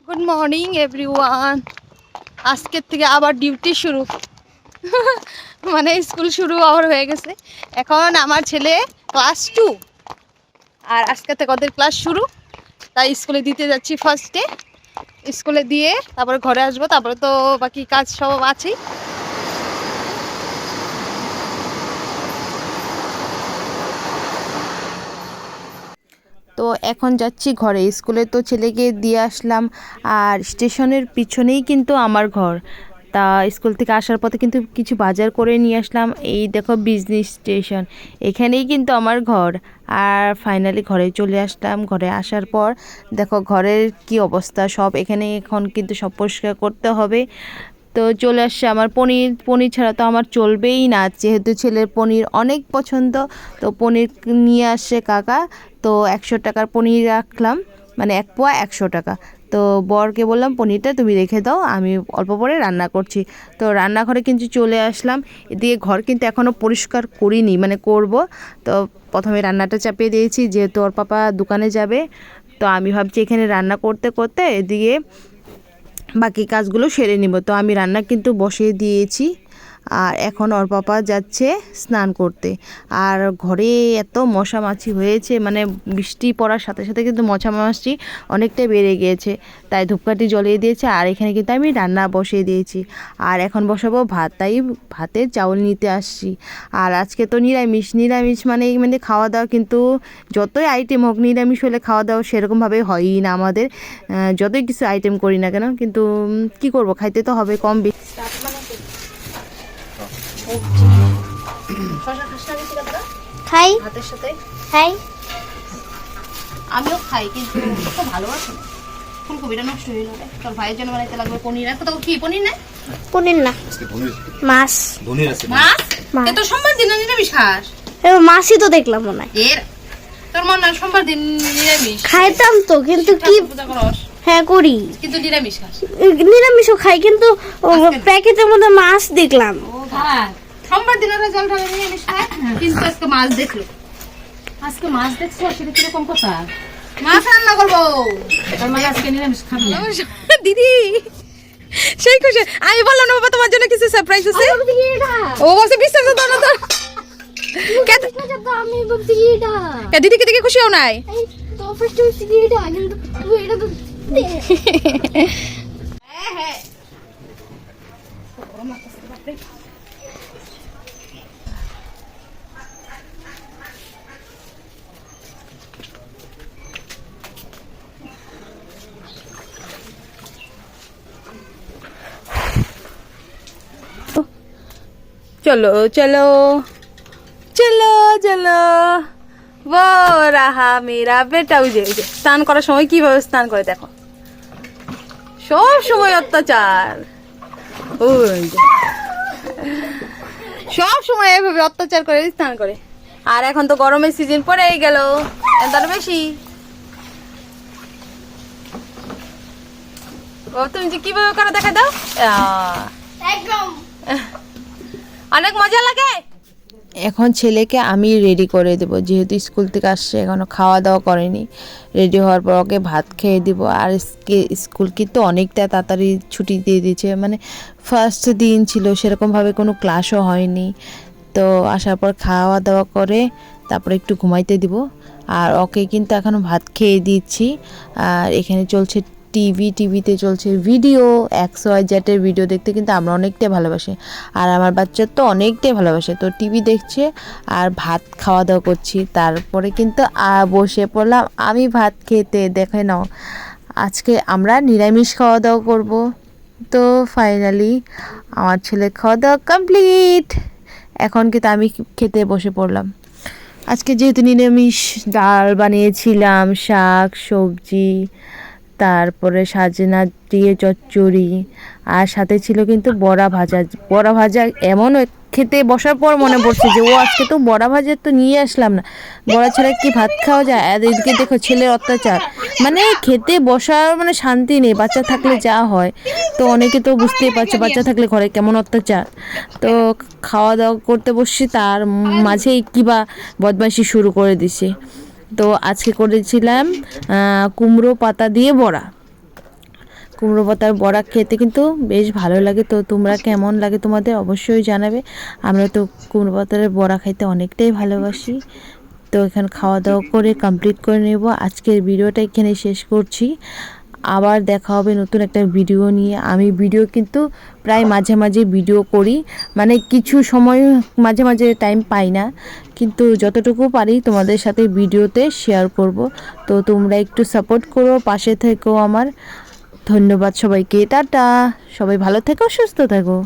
Good morning everyone. আজকের থেকে আবার ডিউটি শুরু মানে স্কুল শুরু আবার হয়ে গেছে। এখন আমার ছেলে ক্লাস 2 আর আজকে থেকে ওদের ক্লাস শুরু, তাই স্কুলে দিতে যাচ্ছি। ফার্স্টে স্কুলে দিয়ে তারপরে ঘরে আসবো, তারপরে তো বাকি কাজ সব আছেই। তো এখন যাচ্ছি ঘরে। স্কুলে তো ছেলেকে দিয়ে আসলাম, আর স্টেশনের পিছনেই কিন্তু আমার ঘর। তা স্কুল থেকে আসার পথে কিন্তু কিছু বাজার করে নিয়ে আসলাম। এই দেখো বিজনেস স্টেশন, এখানেই কিন্তু আমার ঘর। আর ফাইনালি ঘরে চলে আসলাম। ঘরে আসার পর দেখো ঘরের কি অবস্থা, সব এখানে এখন কিন্তু সব পরিষ্কার করতে হবে। তো চলে আসছে আমার পনির। পনির ছাড়া তো আমার চলবেই না, যেহেতু ছেলের পনির অনেক পছন্দ। তো পনির নিয়ে আসছে কাকা। তো 100 টাকার পনির রাখলাম, মানে 1 পোয়া 100 টাকা। তো বরকে বললাম পনিরটা তুমি রেখে দাও, আমি অল্প পরে রান্না করছি। তো রান্নাঘরে কিন্তু চলে আসলাম। এদিকে ঘর কিন্তু এখনও পরিষ্কার করিনি, মানে করব। তো প্রথমে রান্নাটা চাপিয়ে দিয়েছি, যেহেতু ওর পাপা দোকানে যাবে। তো আমি ভাবছি এখানে রান্না করতে করতে এদিকে বাকি কাজগুলো সেরে নিব। তো আমি রান্না কিন্তু বসিয়ে দিয়েছি। আর এখন ওর পাপা যাচ্ছে স্নান করতে। আর ঘরে এত মশা মাছি হয়েছে, মানে বৃষ্টি পড়ার সাথে সাথে কিন্তু মশা মাছি অনেকটাই বেড়ে গিয়েছে। তাই ধূপকাঠি জ্বলিয়ে দিয়েছে। আর এখানে কিন্তু আমি রান্না বসিয়ে দিয়েছি। আর এখন বসাবো ভাত, তাই ভাতের চাউল নিতে আসছি। আর আজকে তো নিরামিষ। নিরামিষ মানে খাওয়া দাওয়া কিন্তু যতই আইটেম হোক, নিরামিষ হলে খাওয়া দাওয়া সেরকমভাবে হয়ই না আমাদের। যতই কিছু আইটেম করি না কেন, কিন্তু কি করব, খাইতে তো হবে কম বেশি। খাই ভাতের সাথে খাই আমিও খাই, কিন্তু তো ভালোবাসি না। ফুলকপিটা নষ্ট হয়ে যাবে। তোর ভাইয়ের জন্য বানাইতে লাগবে পনির। আর কোথাও কি পনির না? পনির না, মাছ। মাছ? মাছ। এ তো সোমবার দিন নিরামিষ খাস। মাছই তো দেখলাম মনে হয়। এর তোর মনে হয় সোমবার দিন নিরামিষ খাইতাম তো, কিন্তু কি পূজা করস, হ্যাঁ করি, কিন্তু নিরামিষ খাস। নিরামিষও খাই, কিন্তু প্যাকেটের মধ্যে মাছ দেখলাম। ও ভাই, সোমবার দিন ওরা জল ঢালে নিরামিষ খায়, কিন্তু আজকে মাছ দেখলো। আজকে মাছ দেখছো, সেটা কিরকম কথা? মাছ রান্না করবো, তার মানে আজকে নিরামিষ খাবো। দিদি সেই খুশি। আমি বললাম না বাবা তোমার জন্য কিছু সারপ্রাইজ আছে। ও বসে বিশ্বাস তো না তোর। আমি ভাবছি এটা দিদিকে দেখে খুশি হও নাই? তো ফার্স্ট এটা, কিন্তু এটা তো হ্যাঁ হ্যাঁ। चलो चलो चलो चलो वो रहा मेरा बेटा। उजे उजे স্নান করার সময় কিভাবে স্নান করে দেখো, সব সময় অত্যাচার। ওই যে সব সময় এভাবে অত্যাচার করে স্নান করে। আর এখন তো গরমের সিজন পড়েই গেল, এত বেশি। ও তুমি যে কিভাবে করে দেখা দাও, একদম অনেক মজা লাগে। এখন ছেলেকে আমি রেডি করে দেব, যেহেতু স্কুল থেকে আসছে, এখনও খাওয়া দাওয়া করেনি। রেডি হওয়ার পর ওকে ভাত খেয়ে দিব। আর স্কুল কিন্তু অনেকটা তাড়াতাড়ি ছুটি দিয়ে দিয়েছে, মানে ফার্স্ট দিন ছিল, সেরকমভাবে কোনো ক্লাসও হয়নি। তো আসার পর খাওয়া দাওয়া করে তারপরে একটু ঘুমাইতে দিব। আর ওকে কিন্তু এখনও ভাত খেয়ে দিচ্ছি। আর এখানে চলছে টিভিতে চলছে ভিডিও, XYZ ভিডিও দেখতে কিন্তু আমরা অনেকটাই ভালোবাসি। আর আমার বাচ্চা তো অনেকটাই ভালোবাসে। তো টিভি দেখছে আর ভাত খাওয়া দাওয়া করছি। তারপরে কিন্তু বসে পড়লাম আমি ভাত খেতে। দেখে নাও, আজকে আমরা নিরামিষ খাওয়া দাওয়া করব। তো ফাইনালি আমার ছেলে খাওয়া দাওয়া কমপ্লিট। এখন কিন্তু আমি খেতে বসে পড়লাম। আজকে যেহেতু নিরামিষ, ডাল বানিয়েছিলাম, শাক সবজি, তারপরে সাজনা দিয়ে চচ্চড়ি, আর সাথে ছিল কিন্তু বড়া ভাজা। বড়া ভাজা এমন খেতে বসার পর মনে পড়ছে যে ও আজকে তো বড়া ভাজা তো নিয়ে আসলাম না, বড়া ছাড়া কি ভাত খাওয়া যায়? আর এদিকে দেখো ছেলের অত্যাচার, মানে খেতে বসার মানে শান্তি নেই। বাচ্চা থাকলে যা হয়, তো অনেকে তো বুঝতেই পারছো বাচ্চা থাকলে ঘরে কেমন অত্যাচার। তো খাওয়া দাওয়া করতে বসছি, তার মাঝেই কিবা বদমাইশি শুরু করে দিছে। তো আজকে করেছিলাম কুমড়ো পাতা দিয়ে বড়া। কুমড়ো পাতার বড়া খেতে কিন্তু বেশ ভালো লাগে। তো তোমরা কেমন লাগে তোমাদের অবশ্যই জানাবে। আমরা তো কুমড়ো পাতার বড়া খাইতে অনেকটাই ভালোবাসি। তো এখানে খাওয়া দাওয়া করে কমপ্লিট করে নেব। আজকের ভিডিওটা এখানে শেষ করছি। আবার দেখা হবে নতুন একটা ভিডিও নিয়ে। আমি ভিডিও কিন্তু প্রায় মাঝে মাঝে ভিডিও করি, মানে কিছু সময় মাঝে মাঝে টাইম পাই না, কিন্তু যতটুকু পারি তোমাদের সাথে ভিডিওতে শেয়ার করব। তো তোমরা একটু সাপোর্ট করো, পাশে থেকো আমার। ধন্যবাদ সবাইকে, টাটা। সবাই ভালো থেকো, সুস্থ থেকো।